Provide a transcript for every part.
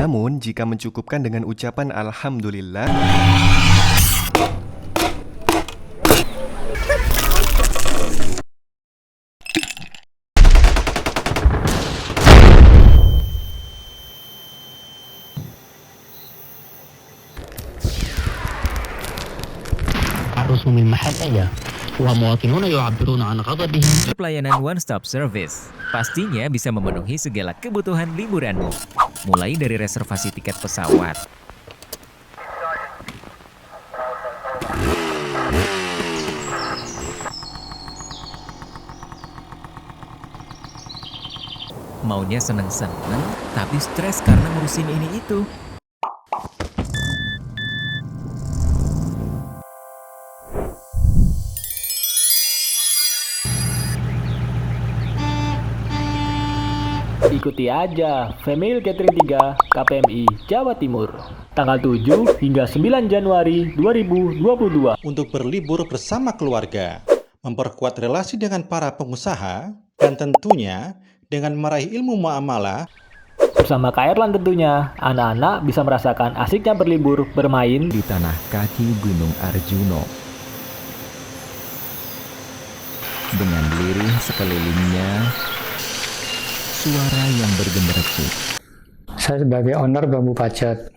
Namun, jika mencukupkan dengan ucapan Alhamdulillah, الرسم من محل أيا ومواطنون يعبرون عن غضبهم. Pelayanan One Stop Service pastinya bisa memenuhi segala kebutuhan liburanmu, mulai dari reservasi tiket pesawat, maunya seneng-seneng tapi stres karena ngurusin ini itu. Ikuti aja Family Catering 3 KPMI Jawa Timur tanggal 7 hingga 9 Januari 2022 untuk berlibur bersama keluarga, memperkuat relasi dengan para pengusaha, dan tentunya dengan meraih ilmu muamalah. bersama Kak Erlan tentunya. Anak-anak bisa merasakan asiknya berlibur bermain Di tanah kaki Gunung Arjuno, dengan lirih sekelilingnya, suara yang bergemericik. Saya sebagai owner Bambu Pacet.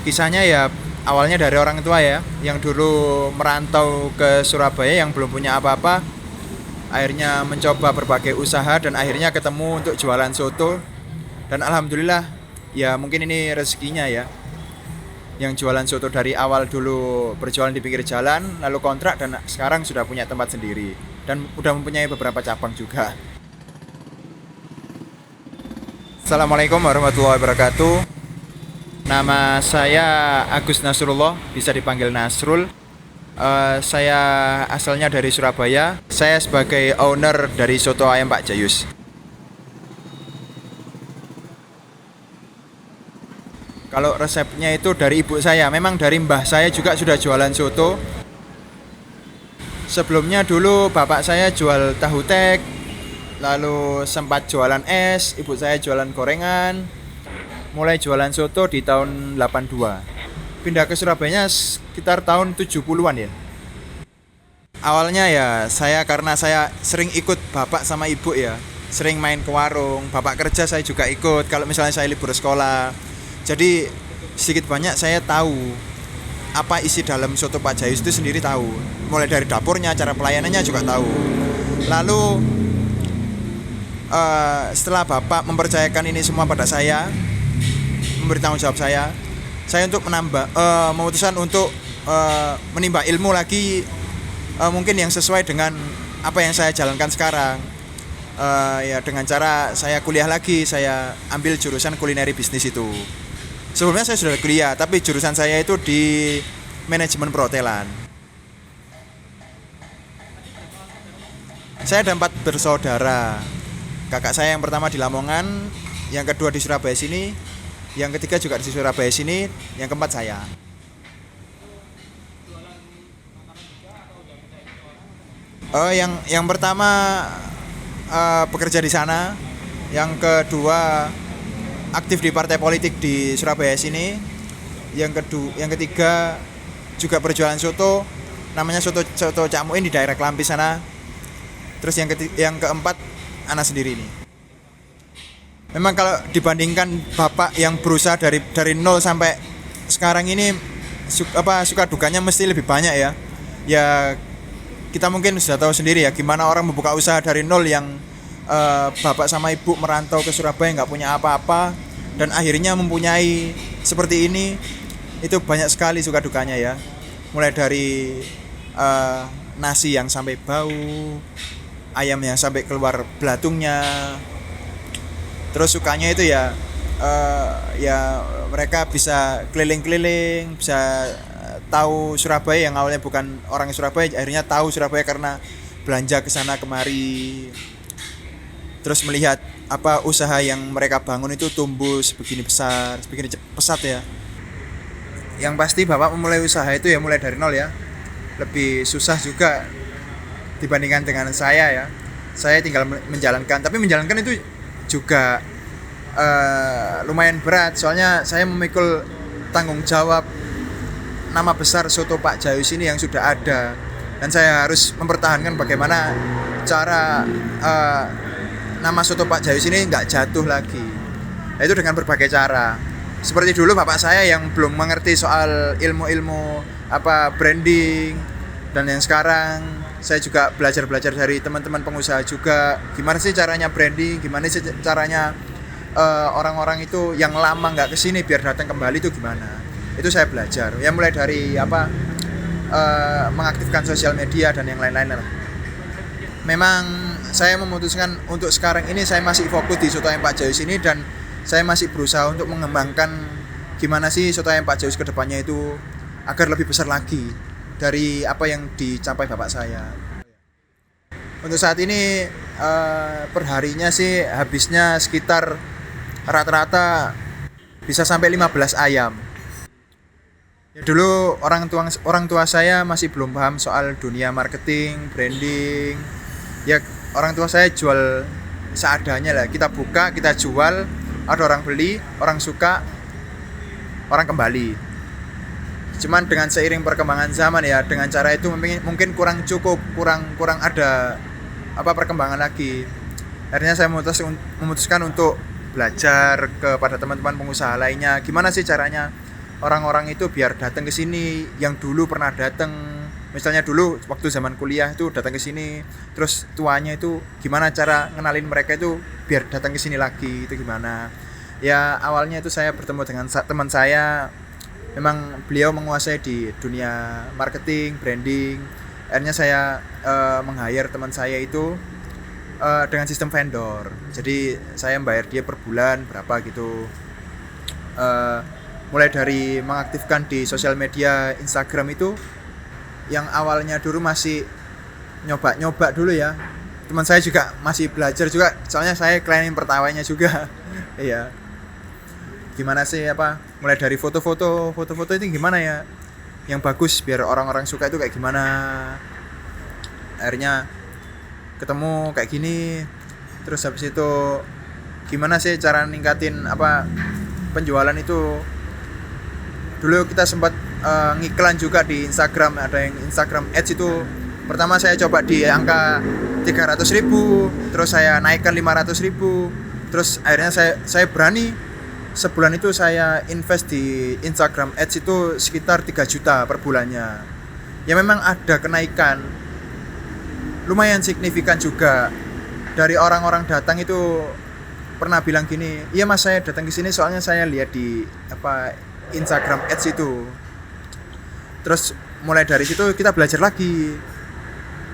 Kisahnya ya awalnya dari orang tua ya, yang dulu merantau ke Surabaya yang belum punya apa-apa, akhirnya mencoba berbagai usaha dan akhirnya ketemu untuk jualan soto. Dan alhamdulillah ya mungkin ini rezekinya ya, yang jualan soto dari awal dulu berjualan di pinggir jalan, lalu kontrak dan sekarang sudah punya tempat sendiri dan udah mempunyai beberapa cabang juga. Assalamualaikum warahmatullahi wabarakatuh. Nama saya Agus Nasrullah, bisa dipanggil Nasrul. Saya asalnya dari Surabaya. Saya sebagai owner dari Soto Ayam Pak Jayus. Kalau resepnya itu dari ibu saya, memang dari mbah saya juga sudah jualan soto. Sebelumnya dulu bapak saya jual tahu tek, lalu sempat jualan es, ibu saya jualan gorengan. Mulai jualan soto di tahun 82. Pindah ke Surabaya sekitar tahun 70-an ya. Awalnya ya karena saya sering ikut bapak sama ibu ya, sering main ke warung, bapak kerja saya juga ikut kalau misalnya saya libur sekolah. Jadi sedikit banyak saya tahu apa isi dalam soto Pak Jayus itu sendiri tahu. Mulai dari dapurnya, cara pelayanannya juga tahu. Lalu setelah bapak mempercayakan ini semua pada saya, memberi tanggung jawab saya untuk memutuskan untuk menimba ilmu lagi, mungkin yang sesuai dengan apa yang saya jalankan sekarang. Ya dengan cara saya kuliah lagi, saya ambil jurusan kulineri bisnis itu. Sebelumnya saya sudah kuliah, tapi jurusan saya itu di manajemen perhotelan. Saya ada 4 bersaudara. Kakak saya yang pertama di Lamongan, yang kedua di Surabaya sini, yang ketiga juga di Surabaya sini, yang keempat saya. Yang pertama bekerja di sana, yang kedua aktif di partai politik di Surabaya sini, yang ketiga juga berjualan soto, namanya soto Cak Muin di daerah Klampi sana. Terus yang keempat anak sendiri ini. Memang kalau dibandingkan bapak yang berusaha dari nol sampai sekarang ini, suka dukanya mesti lebih banyak ya. Ya kita mungkin sudah tahu sendiri ya gimana orang membuka usaha dari nol, yang bapak sama ibu merantau ke Surabaya nggak punya apa-apa dan akhirnya mempunyai seperti ini. itu banyak sekali suka dukanya ya. Mulai dari nasi yang sampai bau, ayam yang sampai keluar belatungnya. Terus sukanya itu ya mereka bisa keliling-keliling, bisa tahu Surabaya yang awalnya bukan orang Surabaya, akhirnya tahu Surabaya karena belanja ke sana kemari. Terus melihat apa usaha yang mereka bangun itu tumbuh sebegini besar, sebegini pesat ya. Yang pasti Bapak memulai usaha itu ya mulai dari nol ya. Lebih susah juga dibandingkan dengan saya ya. Saya tinggal menjalankan, tapi menjalankan itu juga lumayan berat. Soalnya saya memikul tanggung jawab nama besar Soto Pak Jayus ini yang sudah ada. Dan saya harus mempertahankan bagaimana cara nama Soto Pak Jayus ini nggak jatuh lagi. Nah, itu dengan berbagai cara. Seperti dulu bapak saya yang belum mengerti soal ilmu-ilmu branding, dan yang sekarang saya juga belajar dari teman-teman pengusaha juga. Gimana sih caranya branding, gimana sih caranya orang-orang itu yang lama nggak kesini biar datang kembali itu gimana. Itu saya belajar. Ya mulai dari mengaktifkan sosial media dan yang lain-lain lah. Memang saya memutuskan untuk sekarang ini saya masih fokus di Soto Ayam Pak Jayus ini, dan saya masih berusaha untuk mengembangkan gimana sih Soto Ayam Pak Jayus ke depannya itu agar lebih besar lagi dari apa yang dicapai bapak saya. Untuk saat ini perharinya sih habisnya sekitar rata-rata bisa sampai 15 ayam. Ya, dulu orang tua saya masih belum paham soal dunia marketing, branding. Ya orang tua saya jual seadanya lah. Kita buka, kita jual, ada orang beli, orang suka, orang kembali. Cuman dengan seiring perkembangan zaman ya, dengan cara itu mungkin kurang cukup, kurang ada perkembangan lagi. Akhirnya saya memutuskan untuk belajar kepada teman-teman pengusaha lainnya. Gimana sih caranya orang-orang itu biar datang ke sini yang dulu pernah datang. Misalnya dulu waktu zaman kuliah itu datang ke sini, terus tuanya itu gimana cara ngenalin mereka itu biar datang ke sini lagi, itu gimana. Ya awalnya itu saya bertemu dengan teman saya, memang beliau menguasai di dunia marketing, branding. Akhirnya saya meng-hire teman saya itu dengan sistem vendor. Jadi saya membayar dia per bulan berapa gitu. Mulai dari mengaktifkan di sosial media Instagram itu, yang awalnya dulu masih nyoba dulu ya. Teman saya juga masih belajar juga, soalnya saya kliennya pertamanya juga. Iya. Gimana sih mulai dari foto-foto itu gimana ya yang bagus biar orang-orang suka itu kayak gimana. Akhirnya ketemu kayak gini. Terus habis itu gimana sih cara ningkatin penjualan itu. Dulu kita sempat ngiklan juga di Instagram, ada yang Instagram Ads itu. Pertama saya coba di angka 300.000, terus saya naikkan 500.000, terus akhirnya saya berani sebulan itu saya invest di Instagram Ads itu sekitar 3 juta per bulannya. Ya memang ada kenaikan lumayan signifikan juga. Dari orang-orang datang itu pernah bilang gini, iya mas saya datang ke sini soalnya saya lihat di Instagram Ads itu. Terus mulai dari situ kita belajar lagi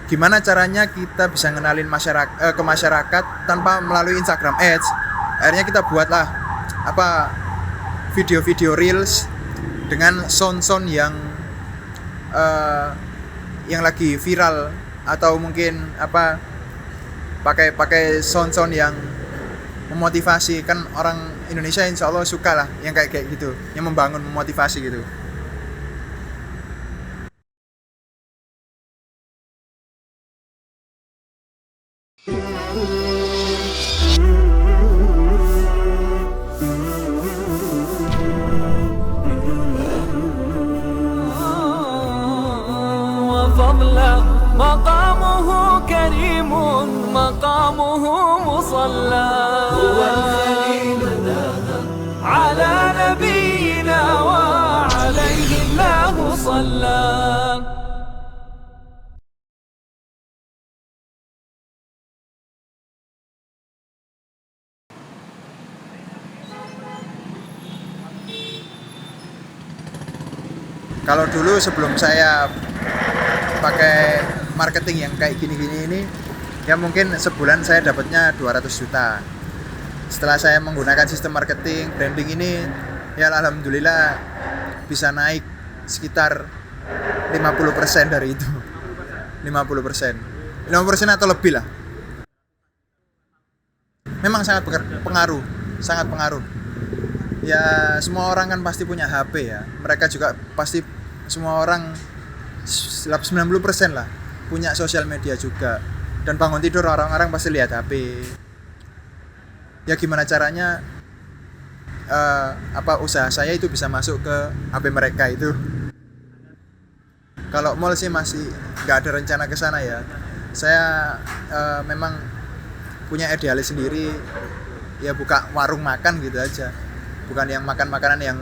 gimana caranya kita bisa ngenalin ke masyarakat tanpa melalui Instagram Ads. Akhirnya kita buatlah video-video reels dengan sound yang lagi viral, atau mungkin pakai sound yang memotivasi. Kan orang Indonesia insya Allah suka lah yang kayak gitu, yang membangun, memotivasi gitu. وفضلا مقامه كريم مقامه مصلى هو الخليل على نبينا وعليه الله صلى. Kalau dulu sebelum saya pakai marketing yang kayak gini-gini ini, ya mungkin sebulan saya dapatnya 200 juta. Setelah saya menggunakan sistem marketing, branding ini, ya alhamdulillah bisa naik sekitar 50% dari itu. 50% atau lebih lah. Memang sangat pengaruh, sangat pengaruh. Ya semua orang kan pasti punya HP ya. Mereka juga pasti, semua orang 90% lah punya sosial media juga. Dan bangun tidur orang-orang pasti lihat HP. Ya gimana caranya usaha saya itu bisa masuk ke HP mereka itu. Kalau mall sih masih nggak ada rencana ke sana ya. Saya memang punya idealis sendiri, ya buka warung makan gitu aja, bukan yang makan makanan yang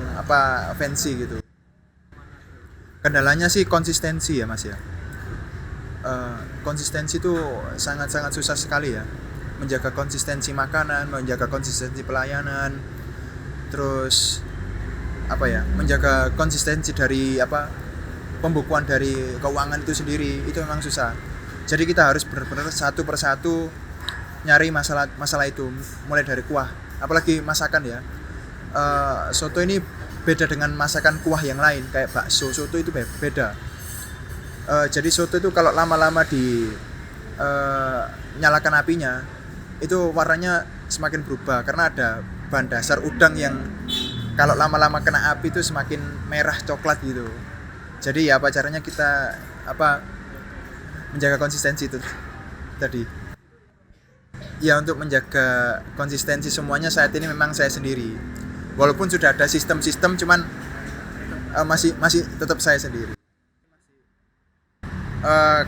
fancy gitu. Kendalanya sih konsistensi ya mas ya. Konsistensi itu sangat-sangat susah sekali ya, menjaga konsistensi makanan, menjaga konsistensi pelayanan, terus menjaga konsistensi dari pembukuan dari keuangan itu sendiri, itu memang susah. Jadi kita harus benar-benar satu persatu nyari masalah itu, mulai dari kuah, apalagi masakan ya. Soto ini beda dengan masakan kuah yang lain, kayak bakso, soto itu beda. Jadi soto itu kalau lama-lama nyalakan apinya, itu warnanya semakin berubah karena ada bahan dasar udang yang kalau lama-lama kena api itu semakin merah coklat gitu. Jadi ya caranya kita menjaga konsistensi itu tadi. Ya untuk menjaga konsistensi semuanya saat ini memang saya sendiri. Walaupun sudah ada sistem-sistem, cuman masih tetap saya sendiri.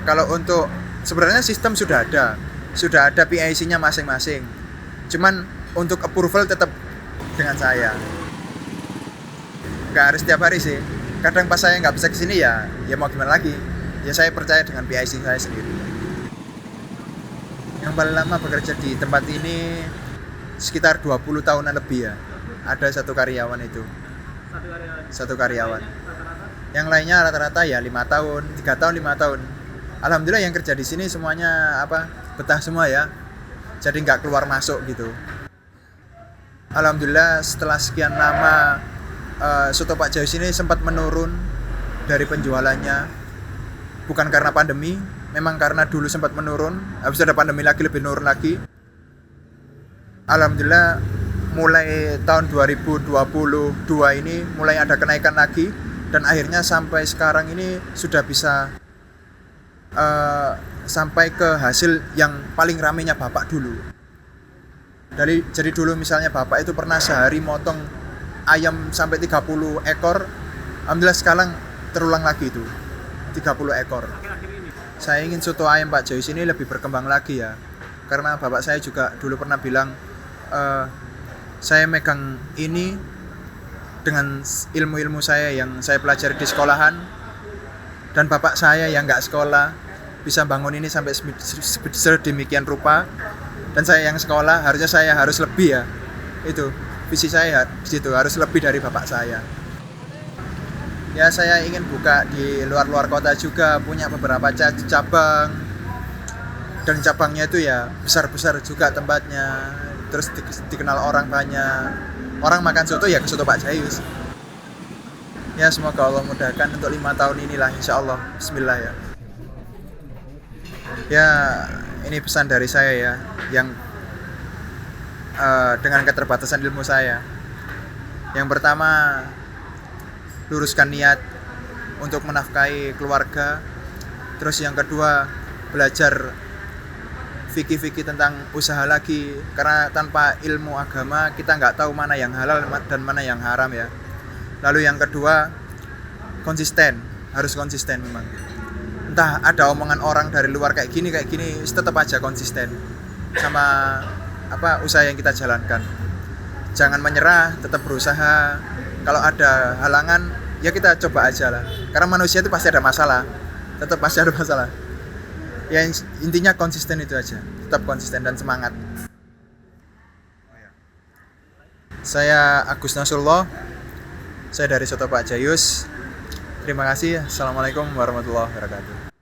Kalau untuk sebenarnya sistem sudah ada PIC-nya masing-masing. Cuman untuk approval tetap dengan saya. Nggak harus setiap hari sih. Kadang pas saya nggak bisa kesini ya mau gimana lagi. Ya saya percaya dengan PIC saya sendiri. Yang paling lama bekerja di tempat ini sekitar 20 tahunan lebih ya. Ada satu karyawan itu. Satu karyawan. Yang lainnya rata-rata ya 5 tahun, 3 tahun, 5 tahun. Alhamdulillah yang kerja di sini semuanya betah semua ya. Jadi nggak keluar masuk gitu. Alhamdulillah setelah sekian lama soto Pak Jayus ini sempat menurun dari penjualannya. Bukan karena pandemi, memang karena dulu sempat menurun. Habis ada pandemi lagi lebih menurun lagi. Alhamdulillah mulai tahun 2022 ini mulai ada kenaikan lagi. Dan akhirnya sampai sekarang ini sudah bisa sampai ke hasil yang paling ramenya Bapak dulu. Jadi dulu misalnya Bapak itu pernah sehari motong ayam sampai 30 ekor. Alhamdulillah sekarang terulang lagi itu 30 ekor. Saya ingin soto ayam Pak Jayus ini lebih berkembang lagi ya. Karena Bapak saya juga dulu pernah bilang saya megang ini dengan ilmu-ilmu saya yang saya pelajari di sekolahan, dan bapak saya yang nggak sekolah bisa bangun ini sampai sedemikian rupa, dan saya yang sekolah harusnya saya harus lebih ya. Itu visi saya di situ, harus lebih dari bapak saya. Ya saya ingin buka di luar kota juga, punya beberapa cabang, dan cabangnya itu ya besar-besar juga tempatnya, terus dikenal orang banyak. Orang makan soto ya ke soto Pak Jayus. Ya semoga Allah mudahkan untuk 5 tahun inilah insya Allah. Bismillah ya. Ya ini pesan dari saya ya, yang dengan keterbatasan ilmu saya. Yang pertama, luruskan niat untuk menafkahi keluarga. Terus yang kedua, belajar fikih-fikih tentang usaha lagi, karena tanpa ilmu agama kita nggak tahu mana yang halal dan mana yang haram ya. Lalu yang kedua, konsisten, harus konsisten memang. Entah ada omongan orang dari luar kayak gini, tetap aja konsisten sama usaha yang kita jalankan. Jangan menyerah, tetap berusaha. Kalau ada halangan, ya kita coba aja lah. Karena manusia itu pasti ada masalah, tetap pasti ada masalah. Ya intinya konsisten itu aja, tetap konsisten dan semangat. Saya Agus Nasrullah, saya dari Soto Pak Jayus. Terima kasih. Assalamualaikum warahmatullahi wabarakatuh.